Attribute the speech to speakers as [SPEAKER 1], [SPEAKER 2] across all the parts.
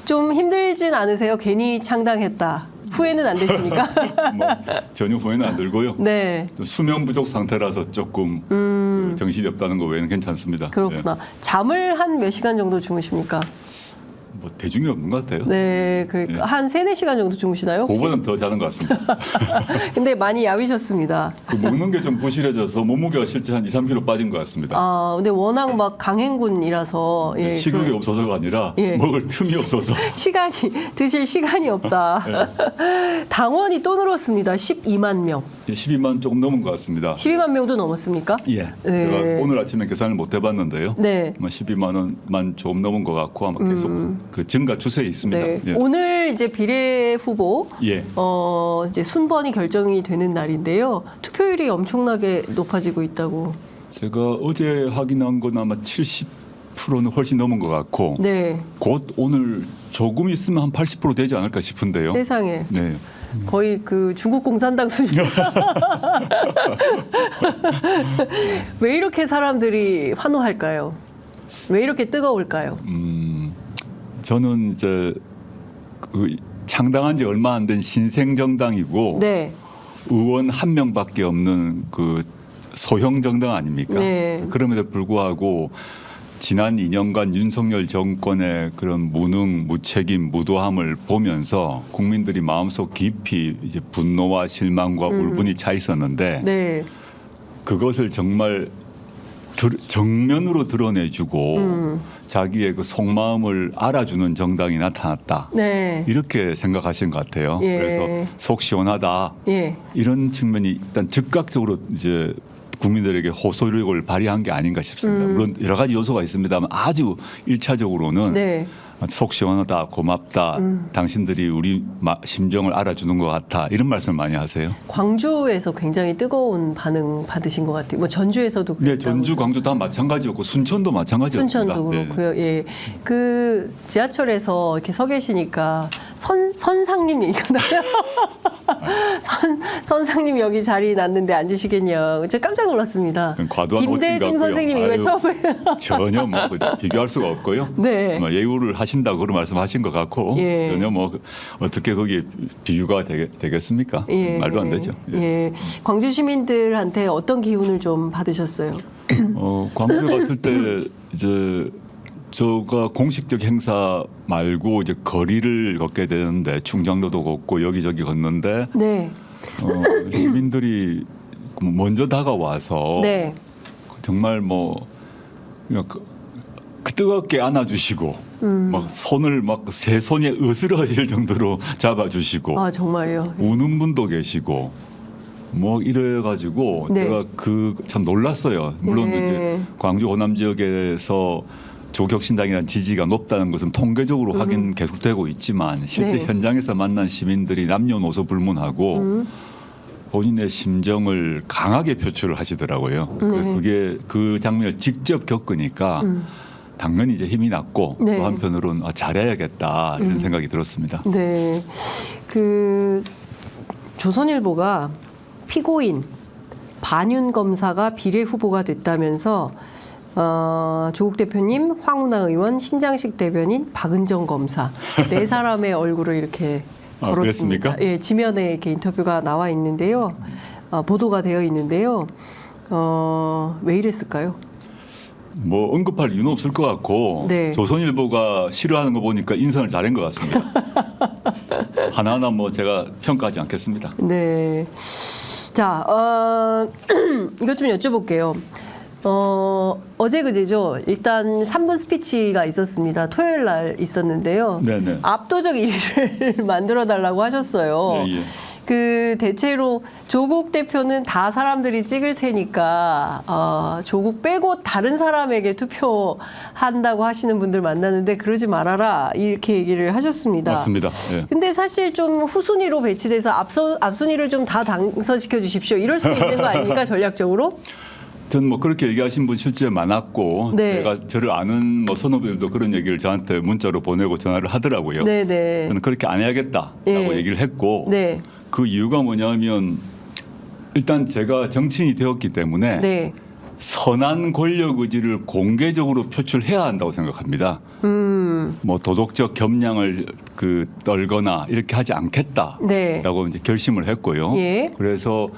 [SPEAKER 1] 좀 힘들진 않으세요? 괜히 창당했다. 후회는 안 되십니까?
[SPEAKER 2] 뭐 전혀 후회는 안 들고요.
[SPEAKER 1] 네.
[SPEAKER 2] 좀 수면 부족 상태라서 조금 정신이 없다는 거 외에는 괜찮습니다.
[SPEAKER 1] 그렇구나. 잠을 한 몇 시간 정도 주무십니까?
[SPEAKER 2] 뭐 대중이 없는 것 같아요.
[SPEAKER 1] 네, 그러니까
[SPEAKER 2] 예.
[SPEAKER 1] 한 3-4시간 정도 주무시나요? 혹시?
[SPEAKER 2] 그거보다는 더 자는 것 같습니다.
[SPEAKER 1] 근데 많이 야위셨습니다.
[SPEAKER 2] 그 먹는 게 좀 부실해져서 몸무게가 실제 한 2-3kg 빠진 것 같습니다.
[SPEAKER 1] 아, 근데 워낙 막 강행군이라서 예,
[SPEAKER 2] 식욕이
[SPEAKER 1] 그런-
[SPEAKER 2] 없어서가 아니라
[SPEAKER 1] 예.
[SPEAKER 2] 먹을 틈이 없어서.
[SPEAKER 1] 시간이 드실 시간이 없다. 당원이 또 늘었습니다. 12만 명.
[SPEAKER 2] 12만 조금 넘은 것 같습니다.
[SPEAKER 1] 12만 명도 넘었습니까?
[SPEAKER 2] 예.
[SPEAKER 1] 네.
[SPEAKER 2] 제가 오늘 아침에 계산을 못 해봤는데요.
[SPEAKER 1] 네.
[SPEAKER 2] 아마 12만 원만 조금 넘은 것 같고 아마 계속 그 증가 추세에 있습니다.
[SPEAKER 1] 네.
[SPEAKER 2] 예.
[SPEAKER 1] 오늘 이제 비례 후보
[SPEAKER 2] 예.
[SPEAKER 1] 이제 순번이 결정이 되는 날인데요. 투표율이 엄청나게 높아지고 있다고.
[SPEAKER 2] 제가 어제 확인한 건 아마 70%는 훨씬 넘은 것 같고
[SPEAKER 1] 네.
[SPEAKER 2] 곧 오늘 조금 있으면 한 80% 되지 않을까 싶은데요.
[SPEAKER 1] 세상에.
[SPEAKER 2] 네.
[SPEAKER 1] 거의 그 중국 공산당 수준. 왜 이렇게 사람들이 환호할까요? 왜 이렇게 뜨거울까요?
[SPEAKER 2] 저는 이제 그 창당한 지 얼마 안 된 신생 정당이고
[SPEAKER 1] 네.
[SPEAKER 2] 의원 한 명밖에 없는 그 소형 정당 아닙니까?
[SPEAKER 1] 네.
[SPEAKER 2] 그럼에도 불구하고 지난 2년간 윤석열 정권의 그런 무능, 무책임, 무도함을 보면서 국민들이 마음속 깊이 이제 분노와 실망과 울분이 차 있었는데
[SPEAKER 1] 네.
[SPEAKER 2] 그것을 정말 정면으로 드러내주고 자기의 그 속마음을 알아주는 정당이 나타났다.
[SPEAKER 1] 네.
[SPEAKER 2] 이렇게 생각하신 것 같아요.
[SPEAKER 1] 예.
[SPEAKER 2] 그래서 속 시원하다.
[SPEAKER 1] 예.
[SPEAKER 2] 이런 측면이 일단 즉각적으로 이제 국민들에게 호소력을 발휘한 게 아닌가 싶습니다. 물론 여러 가지 요소가 있습니다만 아주 일차적으로는
[SPEAKER 1] 네.
[SPEAKER 2] 속 시원하다, 고맙다, 당신들이 우리 심정을 알아주는 것 같아 이런 말씀을 많이 하세요.
[SPEAKER 1] 광주에서 굉장히 뜨거운 반응 받으신 것 같아요. 뭐 전주에서도
[SPEAKER 2] 네,
[SPEAKER 1] 그랬다고.
[SPEAKER 2] 전주, 광주 다 마찬가지였고 순천도 마찬가지였습니다.
[SPEAKER 1] 순천도
[SPEAKER 2] 네.
[SPEAKER 1] 그렇고요. 예, 그 지하철에서 이렇게 서 계시니까 선상님 얘기가 나요. 선상님 여기 자리 났는데 앉으시겠냐. 제가 깜짝 놀랐습니다.
[SPEAKER 2] 과도한
[SPEAKER 1] 김대중
[SPEAKER 2] 오칭
[SPEAKER 1] 선생님이 왜
[SPEAKER 2] 아유,
[SPEAKER 1] 처음에
[SPEAKER 2] 전혀 뭐 비교할 수가 없고요.
[SPEAKER 1] 네.
[SPEAKER 2] 뭐 예우를 하신다고 그런 말씀하신 것 같고
[SPEAKER 1] 예.
[SPEAKER 2] 전혀 뭐 어떻게 거기에 비교가 되겠습니까?
[SPEAKER 1] 예,
[SPEAKER 2] 말도 안 되죠. 예.
[SPEAKER 1] 예. 광주 시민들한테 어떤 기운을 좀 받으셨어요?
[SPEAKER 2] 광주에 갔을 때 이제 저가 공식적 행사 말고 이제 거리를 걷게 되는데 충장로도 걷고 여기저기 걷는데
[SPEAKER 1] 네.
[SPEAKER 2] 시민들이 먼저 다가와서
[SPEAKER 1] 네.
[SPEAKER 2] 정말 뭐 그냥 그 뜨겁게 안아주시고 막 손을 막 세 손이 으스러질 정도로 잡아주시고
[SPEAKER 1] 아 정말요.
[SPEAKER 2] 우는 분도 계시고 뭐 이래가지고
[SPEAKER 1] 네.
[SPEAKER 2] 제가 그 참 놀랐어요. 물론
[SPEAKER 1] 예.
[SPEAKER 2] 이제 광주 호남 지역에서 조격신당이라는 지지가 높다는 것은 통계적으로 확인 계속되고 있지만 실제
[SPEAKER 1] 네.
[SPEAKER 2] 현장에서 만난 시민들이 남녀노소 불문하고 본인의 심정을 강하게 표출을 하시더라고요.
[SPEAKER 1] 네.
[SPEAKER 2] 그게 그 장면을 직접 겪으니까 당연히 이제 힘이 났고
[SPEAKER 1] 네.
[SPEAKER 2] 또 한편으로는 잘해야겠다 이런 생각이 들었습니다.
[SPEAKER 1] 네. 그 조선일보가 피고인 반윤 검사가 비례 후보가 됐다면서 조국 대표님, 황운하 의원, 신장식 대변인, 박은정 검사 네 사람의 얼굴을 이렇게
[SPEAKER 2] 아,
[SPEAKER 1] 걸었습니다.
[SPEAKER 2] 그랬습니까?
[SPEAKER 1] 예, 지면에 이렇게 인터뷰가 나와 있는데요, 보도가 되어 있는데요. 왜 이랬을까요?
[SPEAKER 2] 뭐 언급할 이유는 없을 것 같고
[SPEAKER 1] 네.
[SPEAKER 2] 조선일보가 싫어하는 거 보니까 인선을 잘한 것 같습니다. 하나하나 뭐 제가 평가하지 않겠습니다.
[SPEAKER 1] 네. 자, 이것 좀 여쭤볼게요. 어제 그제죠. 일단 3분 스피치가 있었습니다. 토요일 날 있었는데요.
[SPEAKER 2] 네네.
[SPEAKER 1] 압도적 1위를 만들어 달라고 하셨어요.
[SPEAKER 2] 예, 예.
[SPEAKER 1] 그 대체로 조국 대표는 다 사람들이 찍을 테니까 조국 빼고 다른 사람에게 투표한다고 하시는 분들 만나는데 그러지 말아라 이렇게 얘기를 하셨습니다.
[SPEAKER 2] 맞습니다. 예.
[SPEAKER 1] 근데 사실 좀 후순위로 배치돼서 앞순위를 좀 다 당선시켜 주십시오. 이럴 수도 있는 거 아닙니까 전략적으로?
[SPEAKER 2] 전 뭐 그렇게 얘기하신 분 실제 많았고
[SPEAKER 1] 네.
[SPEAKER 2] 제가 저를 아는 뭐 선후배들도 그런 얘기를 저한테 문자로 보내고 전화를 하더라고요.
[SPEAKER 1] 네네.
[SPEAKER 2] 저는 그렇게 안 해야겠다라고
[SPEAKER 1] 예.
[SPEAKER 2] 얘기를 했고
[SPEAKER 1] 네.
[SPEAKER 2] 그 이유가 뭐냐면 일단 제가 정치인이 되었기 때문에 선한 권력 의지를 공개적으로 표출해야 한다고 생각합니다. 뭐 도덕적 겸양을 떨거나 이렇게 하지 않겠다라고
[SPEAKER 1] 네.
[SPEAKER 2] 이제 결심을 했고요.
[SPEAKER 1] 예.
[SPEAKER 2] 그래서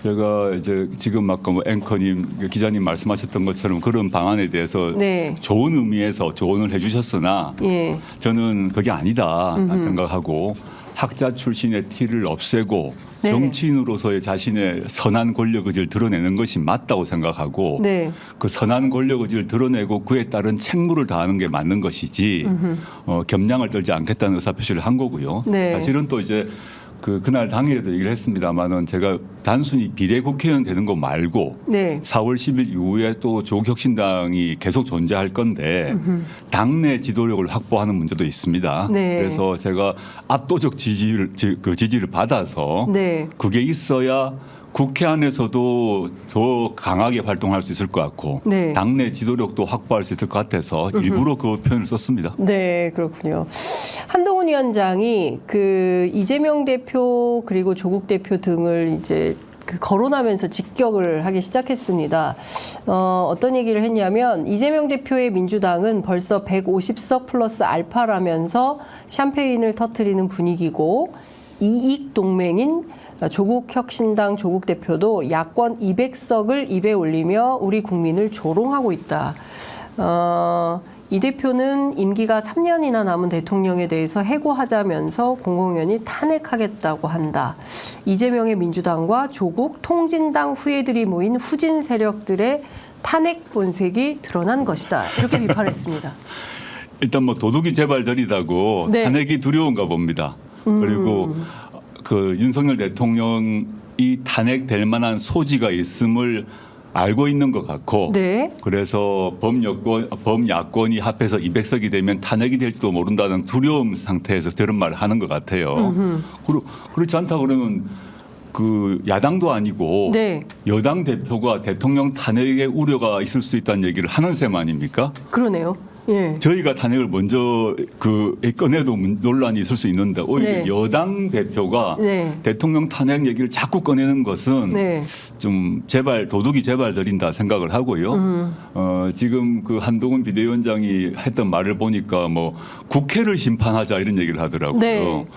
[SPEAKER 2] 제가 이제 지금 아까 뭐 앵커님, 기자님 말씀하셨던 것처럼 그런 방안에 대해서
[SPEAKER 1] 네.
[SPEAKER 2] 좋은 의미에서 조언을 해주셨으나
[SPEAKER 1] 예.
[SPEAKER 2] 저는 그게 아니다 생각하고 학자 출신의 티를 없애고
[SPEAKER 1] 네.
[SPEAKER 2] 정치인으로서의 자신의 선한 권력 의지를 드러내는 것이 맞다고 생각하고
[SPEAKER 1] 네.
[SPEAKER 2] 그 선한 권력 의지를 드러내고 그에 따른 책무를 다하는 게 맞는 것이지 겸양을 떨지 않겠다는 의사표시를 한 거고요.
[SPEAKER 1] 네.
[SPEAKER 2] 사실은 또 이제 그날 당일에도 얘기를 했습니다만은 제가 단순히 비례국회의원 되는 거 말고
[SPEAKER 1] 네.
[SPEAKER 2] 4월 10일 이후에 또 조국혁신당이 계속 존재할 건데 당내 지도력을 확보하는 문제도 있습니다.
[SPEAKER 1] 네.
[SPEAKER 2] 그래서 제가 압도적 지지를 받아서
[SPEAKER 1] 네.
[SPEAKER 2] 그게 있어야 국회 안에서도 더 강하게 활동할 수 있을 것 같고
[SPEAKER 1] 네.
[SPEAKER 2] 당내 지도력도 확보할 수 있을 것 같아서 일부러 그 표현을 썼습니다.
[SPEAKER 1] 네, 그렇군요. 한동훈 위원장이 이재명 대표 그리고 조국 대표 등을 이제 거론하면서 직격을 하기 시작했습니다. 어떤 얘기를 했냐면 이재명 대표의 민주당은 벌써 150석 플러스 알파라면서 샴페인을 터뜨리는 분위기고 이익 동맹인 조국혁신당 조국 대표도 야권 200석을 입에 올리며 우리 국민을 조롱하고 있다. 이 대표는 임기가 3년이나 남은 대통령에 대해서 해고하자면서 공공연히 탄핵하겠다고 한다. 이재명의 민주당과 조국, 통진당 후예들이 모인 후진 세력들의 탄핵 본색이 드러난 것이다. 이렇게 비판했습니다.
[SPEAKER 2] 일단 뭐 도둑이 제발저리다고
[SPEAKER 1] 네.
[SPEAKER 2] 탄핵이 두려운가 봅니다. 그리고 윤석열 대통령이 탄핵될 만한 소지가 있음을 알고 있는 것 같고
[SPEAKER 1] 네.
[SPEAKER 2] 그래서 범야권이 합해서 200석이 되면 탄핵이 될지도 모른다는 두려움 상태에서 저런 말을 하는 것 같아요. 그렇지 않다 그러면 야당도 아니고
[SPEAKER 1] 네.
[SPEAKER 2] 여당 대표가 대통령 탄핵에 우려가 있을 수 있다는 얘기를 하는 셈 아닙니까?
[SPEAKER 1] 그러네요. 예.
[SPEAKER 2] 저희가 탄핵을 먼저 꺼내도 논란이 있을 수 있는데 오히려
[SPEAKER 1] 네.
[SPEAKER 2] 여당 대표가
[SPEAKER 1] 네.
[SPEAKER 2] 대통령 탄핵 얘기를 자꾸 꺼내는 것은
[SPEAKER 1] 네.
[SPEAKER 2] 좀 도둑이 제발들인다 생각을 하고요. 지금 한동훈 비대위원장이 했던 말을 보니까 뭐 국회를 심판하자 이런 얘기를 하더라고요.
[SPEAKER 1] 네.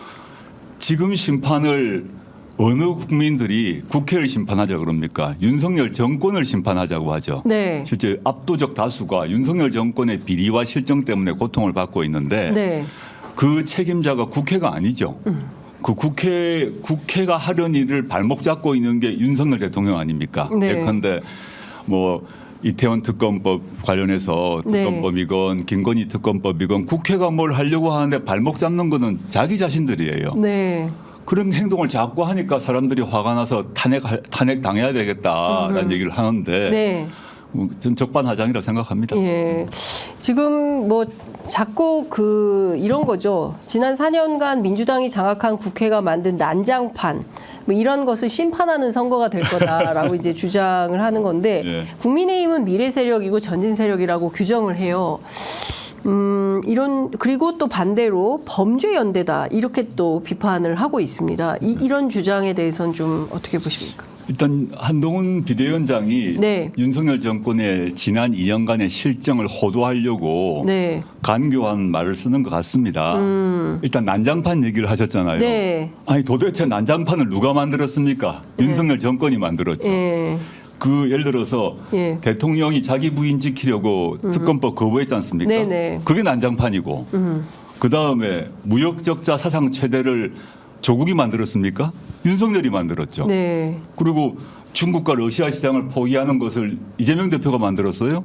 [SPEAKER 2] 지금 심판을 어느 국민들이 국회를 심판하자 그럽니까? 윤석열 정권을 심판하자고 하죠.
[SPEAKER 1] 네.
[SPEAKER 2] 실제 압도적 다수가 윤석열 정권의 비리와 실정 때문에 고통을 받고 있는데
[SPEAKER 1] 네.
[SPEAKER 2] 그 책임자가 국회가 아니죠. 국회가 하려는 일을 발목 잡고 있는 게 윤석열 대통령 아닙니까?
[SPEAKER 1] 네.
[SPEAKER 2] 예컨대 뭐 이태원 특검법 관련해서 특검법이건 김건희 특검법이건 국회가 뭘 하려고 하는데 발목 잡는 거는 자기 자신들이에요.
[SPEAKER 1] 네.
[SPEAKER 2] 그런 행동을 자꾸 하니까 사람들이 화가 나서 탄핵 당해야 되겠다라는 얘기를 하는데
[SPEAKER 1] 네.
[SPEAKER 2] 전 적반하장이라고 생각합니다.
[SPEAKER 1] 예. 지금 뭐 자꾸 이런 거죠. 지난 4년간 민주당이 장악한 국회가 만든 난장판 뭐 이런 것을 심판하는 선거가 될 거다라고 이제 주장을 하는 건데
[SPEAKER 2] 예.
[SPEAKER 1] 국민의힘은 미래 세력이고 전진 세력이라고 규정을 해요. 그리고 또 반대로 범죄 연대다 이렇게 또 비판을 하고 있습니다. 이런 주장에 대해서는 좀 어떻게 보십니까?
[SPEAKER 2] 일단 한동훈 비대위원장이
[SPEAKER 1] 네.
[SPEAKER 2] 윤석열 정권의 지난 2년간의 실정을 호도하려고
[SPEAKER 1] 네.
[SPEAKER 2] 간교한 말을 쓰는 것 같습니다. 일단 난장판 얘기를 하셨잖아요.
[SPEAKER 1] 네.
[SPEAKER 2] 아니 도대체 난장판을 누가 만들었습니까? 윤석열 정권이 만들었죠.
[SPEAKER 1] 예.
[SPEAKER 2] 예를 들어서
[SPEAKER 1] 예.
[SPEAKER 2] 대통령이 자기 부인 지키려고 특검법 거부했지 않습니까?
[SPEAKER 1] 네네.
[SPEAKER 2] 그게 난장판이고 그다음에 무역적자 사상 최대를 조국이 만들었습니까? 윤석열이 만들었죠.
[SPEAKER 1] 네.
[SPEAKER 2] 그리고 중국과 러시아 시장을 포기하는 것을 이재명 대표가 만들었어요.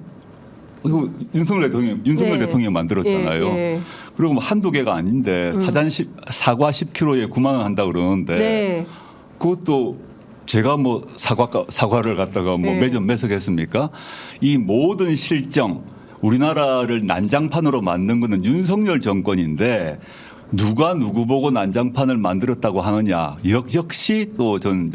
[SPEAKER 2] 그리고 윤석열
[SPEAKER 1] 네.
[SPEAKER 2] 대통령이 만들었잖아요.
[SPEAKER 1] 예, 예.
[SPEAKER 2] 그리고 뭐 한두 개가 아닌데 사과 10kg에 9만 원 한다 그러는데
[SPEAKER 1] 네.
[SPEAKER 2] 그것도 제가 뭐 사과를 갖다가 뭐
[SPEAKER 1] 네.
[SPEAKER 2] 매점 매석했습니까? 이 모든 실정 우리나라를 난장판으로 만든 것은 윤석열 정권인데 누가 누구 보고 난장판을 만들었다고 하느냐 역시 또 전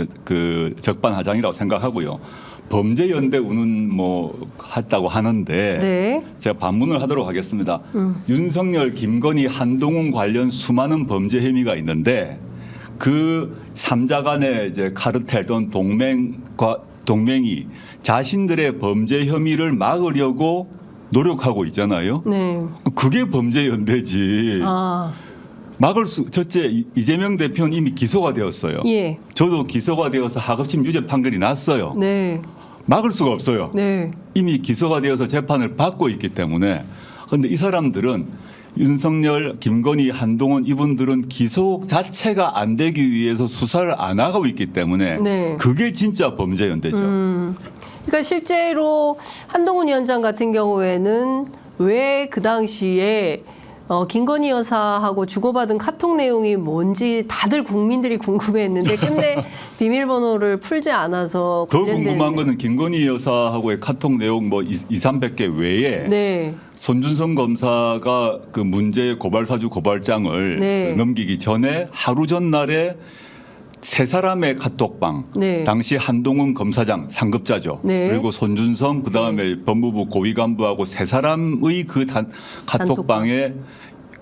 [SPEAKER 2] 적반하장이라고 생각하고요. 범죄 연대 우는 뭐 했다고 하는데
[SPEAKER 1] 네.
[SPEAKER 2] 제가 반문을 하도록 하겠습니다. 윤석열, 김건희, 한동훈 관련 수많은 범죄 혐의가 있는데 그 3자 간의 이제 카르텔 또는 동맹이 자신들의 범죄 혐의를 막으려고 노력하고 있잖아요.
[SPEAKER 1] 네.
[SPEAKER 2] 그게 범죄 연대지.
[SPEAKER 1] 아,
[SPEAKER 2] 막을 수 첫째 이재명 대표는 이미 기소가 되었어요.
[SPEAKER 1] 예.
[SPEAKER 2] 저도 기소가 되어서 하급심 유죄 판결이 났어요.
[SPEAKER 1] 네.
[SPEAKER 2] 막을 수가 없어요.
[SPEAKER 1] 네.
[SPEAKER 2] 이미 기소가 되어서 재판을 받고 있기 때문에. 그런데 이 사람들은 윤석열, 김건희, 한동훈 이분들은 기소 자체가 안 되기 위해서 수사를 안 하고 있기 때문에
[SPEAKER 1] 네.
[SPEAKER 2] 그게 진짜 범죄 연대죠.
[SPEAKER 1] 그러니까 실제로 한동훈 위원장 같은 경우에는 왜 그 당시에 김건희 여사하고 주고받은 카톡 내용이 뭔지 다들 국민들이 궁금해했는데 끝내 비밀번호를 풀지 않아서
[SPEAKER 2] 더
[SPEAKER 1] 관련된-
[SPEAKER 2] 궁금한 거는 김건희 여사하고의 카톡 내용 뭐 200~300개 외에
[SPEAKER 1] 네.
[SPEAKER 2] 손준성 검사가 그 문제의 고발사주 고발장을
[SPEAKER 1] 네.
[SPEAKER 2] 넘기기 전에 하루 전날에 세 사람의 카톡방,
[SPEAKER 1] 네.
[SPEAKER 2] 당시 한동훈 검사장 상급자죠.
[SPEAKER 1] 네.
[SPEAKER 2] 그리고 손준성 그다음에 법무부 고위 간부하고 세 사람의 그 카톡방에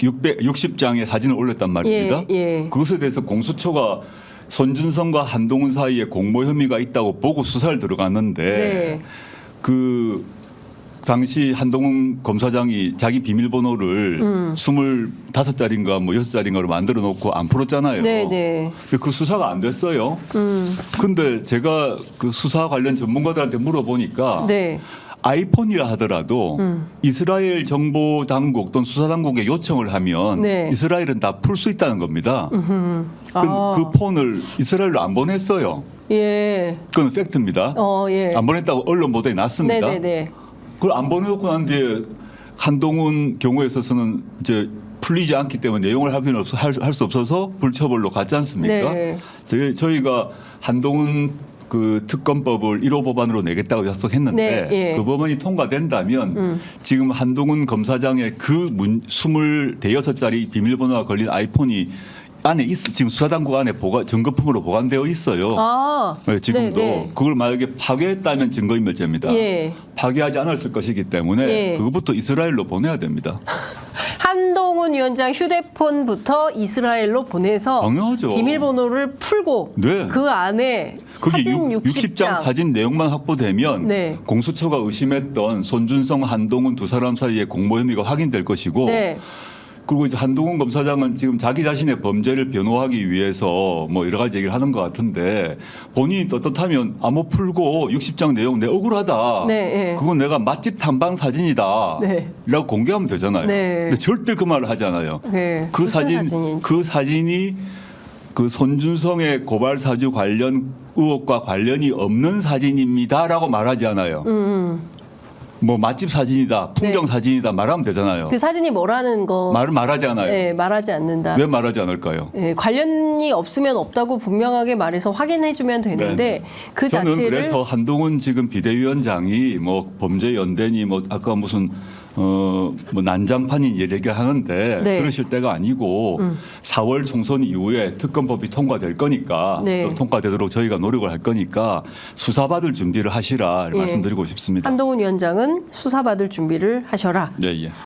[SPEAKER 2] 660장의 사진을 올렸단 말입니다.
[SPEAKER 1] 예, 예.
[SPEAKER 2] 그것에 대해서 공수처가 손준성과 한동훈 사이에 공모 혐의가 있다고 보고 수사를 들어갔는데
[SPEAKER 1] 네.
[SPEAKER 2] 그 당시 한동훈 검사장이 자기 비밀번호를 25자리인가 뭐 6자리인가로 만들어 놓고 안 풀었잖아요.
[SPEAKER 1] 네, 네.
[SPEAKER 2] 근데 그 수사가 안 됐어요. 근데 제가 그 수사 관련 전문가들한테 물어보니까
[SPEAKER 1] 네.
[SPEAKER 2] 아이폰이라 하더라도 이스라엘 정보 당국 또는 수사 당국에 요청을 하면
[SPEAKER 1] 네.
[SPEAKER 2] 이스라엘은 다 풀 수 있다는 겁니다.
[SPEAKER 1] 아.
[SPEAKER 2] 그 폰을 이스라엘로 안 보냈어요.
[SPEAKER 1] 예.
[SPEAKER 2] 그건 팩트입니다.
[SPEAKER 1] 예.
[SPEAKER 2] 안 보냈다고 언론 보도에 났습니다.
[SPEAKER 1] 네, 네, 네.
[SPEAKER 2] 그걸 안 보내놓고 난 뒤에 한동훈 경우에 있어서는 이제 풀리지 않기 때문에 내용을 할 수 없어서 불처벌로 갔지 않습니까?
[SPEAKER 1] 네.
[SPEAKER 2] 저희가 한동훈 그 특검법을 1호 법안으로 내겠다고 약속했는데
[SPEAKER 1] 네, 예.
[SPEAKER 2] 그 법안이 통과된다면 지금 한동훈 검사장의 그 26자리 비밀번호가 걸린 아이폰이 안에 지금 수사당국 안에 증거품으로 보관되어 있어요.
[SPEAKER 1] 아.
[SPEAKER 2] 네, 지금도
[SPEAKER 1] 네, 네.
[SPEAKER 2] 그걸 만약에 파괴했다면 증거인멸죄입니다.
[SPEAKER 1] 예.
[SPEAKER 2] 파괴하지 않았을 것이기 때문에
[SPEAKER 1] 예.
[SPEAKER 2] 그것부터 이스라엘로 보내야 됩니다.
[SPEAKER 1] 한동훈 위원장 휴대폰부터 이스라엘로 보내서
[SPEAKER 2] 당연하죠.
[SPEAKER 1] 비밀번호를 풀고
[SPEAKER 2] 네.
[SPEAKER 1] 그 안에
[SPEAKER 2] 그게
[SPEAKER 1] 사진
[SPEAKER 2] 60장 사진 내용만 확보되면
[SPEAKER 1] 네.
[SPEAKER 2] 공수처가 의심했던 손준성, 한동훈 두 사람 사이의 공모 혐의가 확인될 것이고
[SPEAKER 1] 네.
[SPEAKER 2] 그리고 이제 한동훈 검사장은 지금 자기 자신의 범죄를 변호하기 위해서 뭐 여러 가지 얘기를 하는 것 같은데 본인이 떳떳하면 암호 풀고 60장 내용 내 억울하다.
[SPEAKER 1] 네, 예.
[SPEAKER 2] 그건 내가 맛집 탐방 사진이다.
[SPEAKER 1] 네.
[SPEAKER 2] 라고 공개하면 되잖아요.
[SPEAKER 1] 네.
[SPEAKER 2] 근데 절대 그 말을 하지 않아요.
[SPEAKER 1] 네.
[SPEAKER 2] 그
[SPEAKER 1] 무슨
[SPEAKER 2] 사진
[SPEAKER 1] 사진인지.
[SPEAKER 2] 그 사진이 그 손준성의 고발 사주 관련 의혹과 관련이 없는 사진입니다라고 말하지 않아요. 뭐 맛집 사진이다, 풍경
[SPEAKER 1] 네.
[SPEAKER 2] 사진이다 말하면 되잖아요.
[SPEAKER 1] 그 사진이 뭐라는 거
[SPEAKER 2] 말하지 않아요.
[SPEAKER 1] 네, 말하지 않는다.
[SPEAKER 2] 왜 말하지 않을까요?
[SPEAKER 1] 네, 관련이 없으면 없다고 분명하게 말해서 확인해 주면 되는데
[SPEAKER 2] 네.
[SPEAKER 1] 그
[SPEAKER 2] 저는
[SPEAKER 1] 자체를
[SPEAKER 2] 그래서 한동훈 지금 비대위원장이 뭐 범죄 연대니 뭐 아까 무슨 뭐 난장판인 얘기하는데
[SPEAKER 1] 네.
[SPEAKER 2] 그러실 때가 아니고 4월 총선 이후에 특검법이 통과될 거니까
[SPEAKER 1] 네.
[SPEAKER 2] 또 통과되도록 저희가 노력을 할 거니까 수사받을 준비를 하시라
[SPEAKER 1] 예.
[SPEAKER 2] 말씀드리고 싶습니다.
[SPEAKER 1] 한동훈 위원장은 수사받을 준비를 하셔라.
[SPEAKER 2] 네, 예.